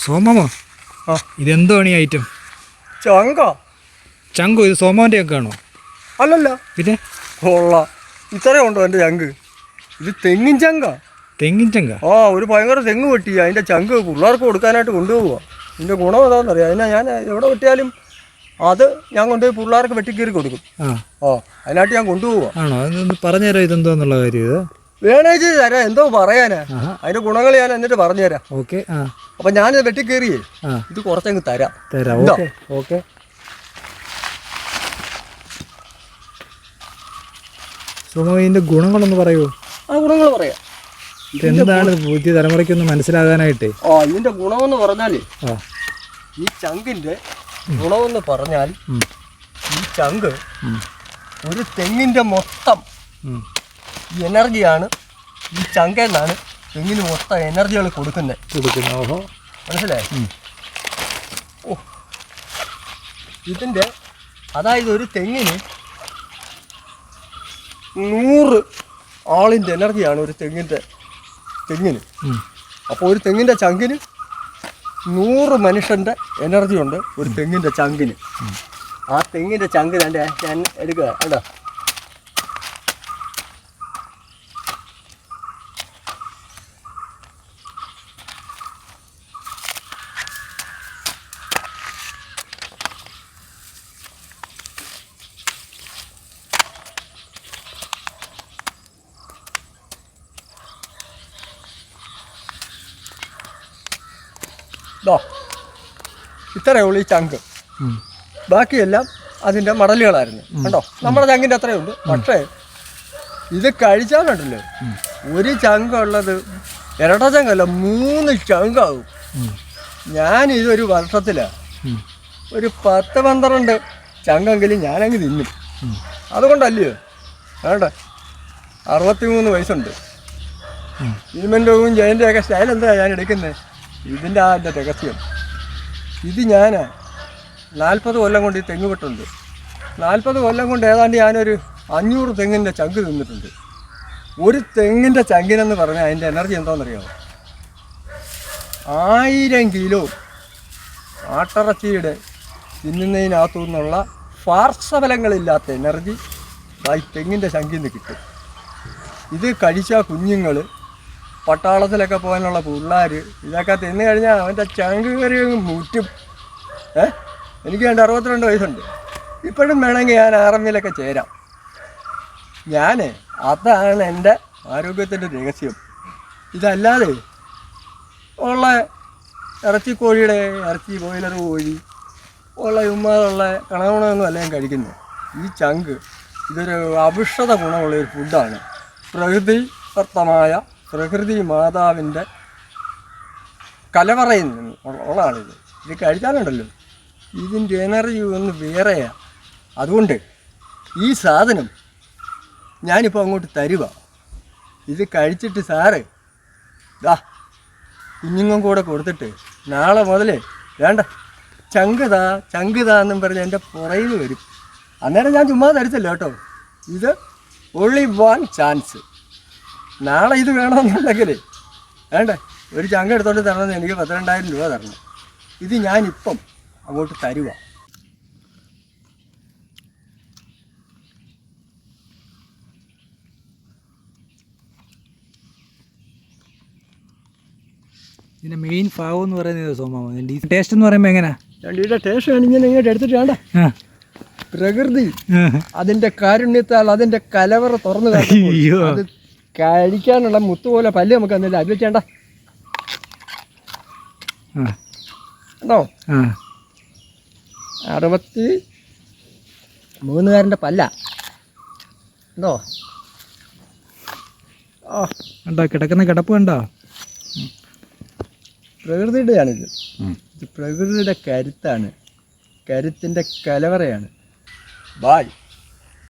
സോമമോ? ആ, ഇതെന്തോ ഈ ഐറ്റം? ചങ്ക. ചങ്കോ? ഇത് സോമാൻ്റെ ഒക്കെ ആണോ? അല്ലല്ല, പിന്നെ കൊള്ളാം. ഇത്രയും ഉണ്ടോ എൻ്റെ ചങ്ക്? ഇത് തെങ്ങിൻ ചങ്ക. തെങ്ങിൻ ചങ്ക? ആ, ഒരു ഭയങ്കര തെങ്ങ് വെട്ടി അതിൻ്റെ ചങ്ക് പിള്ളേർക്ക് കൊടുക്കാനായിട്ട് കൊണ്ടുപോവുക. ഇതിൻ്റെ ഗുണം എന്താണെന്നറിയാം. അതിനെ ഞാൻ എവിടെ വെട്ടിയാലും അത് ഞാൻ കൊണ്ടുപോയി പിള്ളേർക്ക് വെട്ടിക്കീറി കൊടുക്കും. അതിനായിട്ട് ഞാൻ കൊണ്ടുപോവുക. ആണോ? അതൊന്ന് പറഞ്ഞുതരാം ഇതെന്തോന്നുള്ള കാര്യം. ഇത് വേണേജ് തരാം. എന്തോ പറയാനാ, അതിൻ്റെ ഗുണങ്ങൾ ഞാൻ എന്നിട്ട് പറഞ്ഞുതരാം. ഓക്കെ. അപ്പം ഞാനിത് വെട്ടിക്കീറിയേ ഇത് കുറച്ചങ്ങ് തരാം. Okay okay. സോമ, ഇതിൻ്റെ ഗുണങ്ങളൊന്ന് പറയൂ. ആ, ഗുണങ്ങൾ പറയാം. എന്താണ് പുതിയ തലമുറയ്ക്കൊന്ന് മനസ്സിലാകാനായിട്ടേ? ഇതിൻ്റെ ഗുണമെന്ന് പറഞ്ഞാൽ, ഈ ചങ്കിൻ്റെ ഗുണമെന്ന് പറഞ്ഞാൽ, ഈ ചങ്ക് ഒരു തെങ്ങിൻ്റെ മൊത്തം എനർജിയാണ്. ഈ ചങ്കിൽ നിന്നാണ് തെങ്ങിന് മൊത്തം എനർജികൾ കൊടുക്കുന്നത്. ഓഹോ, മനസ്സിലായി? ഓ, ഇതിൻ്റെ അതായത് ഒരു തെങ്ങിന് 100 ആളിൻ്റെ എനർജിയാണ് ഒരു തെങ്ങിന്. അപ്പോൾ ഒരു തെങ്ങിൻ്റെ ചങ്കിന് 100 മനുഷ്യൻ്റെ എനർജി ഉണ്ട് ഒരു തെങ്ങിൻ്റെ ചങ്കിന്. ആ തെങ്ങിൻ്റെ ചങ്ക് ഞാൻ എടുക്കുക. കേട്ടോ, ഇത്രയേ ഉള്ളൂ ഈ ചങ്ക്. ബാക്കിയെല്ലാം അതിൻ്റെ മടലുകളായിരുന്നു. കണ്ടോ, നമ്മുടെ ചങ്കിൻ്റെ അത്രയുണ്ട്. പക്ഷേ ഇത് കഴിച്ചാലുണ്ടല്ലോ, ഒരു ചങ്കുള്ളത് ഇരട്ട ചങ്കല്ല, 3 ചങ്കാവും. ഞാനിതൊരു വർഷത്തിലാണ് ഒരു 10-12 ചങ്കെങ്കിലും ഞാനങ്ങ് തിന്നും. അതുകൊണ്ടല്ലയോ വേണ്ട, 63 വയസ്സുണ്ട്. ഇൽമെൻ്റെയും ജയൻ്റെയൊക്കെ സ്റ്റൈൽ എന്താ ഞാൻ എടുക്കുന്നത്? ഇതിൻ്റെ അതിൻ്റെ രഹസ്യം. ഇത് ഞാൻ 40 കൊല്ലം കൊണ്ട് ഈ തെങ്ങ് വെട്ടുണ്ട്. 40 കൊല്ലം കൊണ്ട് ഏതാണ്ട് ഞാനൊരു 500 തെങ്ങിൻ്റെ ചങ്ക് തിന്നിട്ടുണ്ട്. ഒരു തെങ്ങിൻ്റെ ചങ്കിനെന്ന് പറഞ്ഞാൽ അതിൻ്റെ എനർജി എന്താണെന്നറിയാമോ? 1000 കിലോ ആട്ടിറച്ചിയുടെ തിന്നുന്നതിനകത്തു നിന്നുള്ള പാർശ്വഫലങ്ങളില്ലാത്ത എനർജി ഈ തെങ്ങിൻ്റെ ചങ്കിൽ നിന്ന് കിട്ടും. ഇത് കഴിച്ച കുഞ്ഞുങ്ങൾ, പട്ടാളത്തിലൊക്കെ പോകാനുള്ള പിള്ളേർ ഇതൊക്കെ തിന്നു കഴിഞ്ഞാൽ അവൻ്റെ ചങ്ക് കയറി മുറ്റും. എനിക്ക് 62 വയസ്സുണ്ട്. ഇപ്പോഴും വേണമെങ്കിൽ ഞാൻ ആർമിയിലൊക്കെ ചേരാം. അതാണ് എൻ്റെ ആരോഗ്യത്തിൻ്റെ രഹസ്യം. ഇതല്ലാതെ ഉള്ള ഇറച്ചിക്കോഴിയുടെ ഇറച്ചി, ബോയിലർ കോഴി ഉള്ള ഉമ്മാതുള്ള കണകണമൊന്നും അല്ല ഞാൻ കഴിക്കുന്നത്. ഈ ചങ്ക് ഇതൊരു ഔഷധ ഗുണമുള്ളൊരു ഫുഡാണ്. പ്രകൃതിദത്തമായ പ്രകൃതി മാതാവിൻ്റെ കലവറയിൽ നിന്ന് ഉള്ളതാണിത്. ഇത് കഴിച്ചാലുണ്ടല്ലോ ഇതിൻ്റെ എനർജി ഒന്ന് വേറെയാണ്. അതുകൊണ്ട് ഈ സാധനം ഞാനിപ്പോൾ അങ്ങോട്ട് തരുക. ഇത് കഴിച്ചിട്ട് സാറ് കുഞ്ഞുങ്ങൾക്കും കൂടെ കൊടുത്തിട്ട് നാളെ മുതൽ വേണ്ട ചങ്ക് താ എന്നും പറഞ്ഞ് എൻ്റെ പുറയിൽ വരും. അന്നേരം ഞാൻ ചുമ്മാ തരത്തില്ല കേട്ടോ. ഇത് only one chance. നാളെ ഇത് വേണമെന്നുണ്ടെങ്കിൽ വേണ്ട, ഒരു ചങ്ക എടുത്തോണ്ട് തരണമെന്ന് എനിക്ക് 12,000 രൂപ തരണം. ഇത് ഞാനിപ്പം അങ്ങോട്ട് തരുക. ഇതിൻ്റെ മെയിൻ ഭാഗം എന്ന് പറയുന്നത് സോമാ, ടേസ്റ്റ് എന്ന് പറയുമ്പോൾ എങ്ങനെയാ? ഇതിൻ്റെ ടേസ്റ്റ് ആണെങ്കിൽ ഇങ്ങോട്ട് എടുത്തിട്ട് വേണ്ട, പ്രകൃതി അതിൻ്റെ കാരുണ്യത്താൽ അതിൻ്റെ കലവറ തുറന്നു അത് കഴിക്കാനുള്ള മുത്തുപോലെ പല്ല് നമുക്ക് എന്നില്ല അരിവെച്ചേണ്ട ഉണ്ടോ? 63 പല്ല ഉണ്ടോ? കണ്ടോ കിടക്കുന്ന കിടപ്പ് കണ്ടോ? പ്രകൃതിയുടെയാണിത്. ഇത് പ്രകൃതിയുടെ കരുത്താണ്, കരുത്തിൻ്റെ കലവറയാണ്. ബായ്.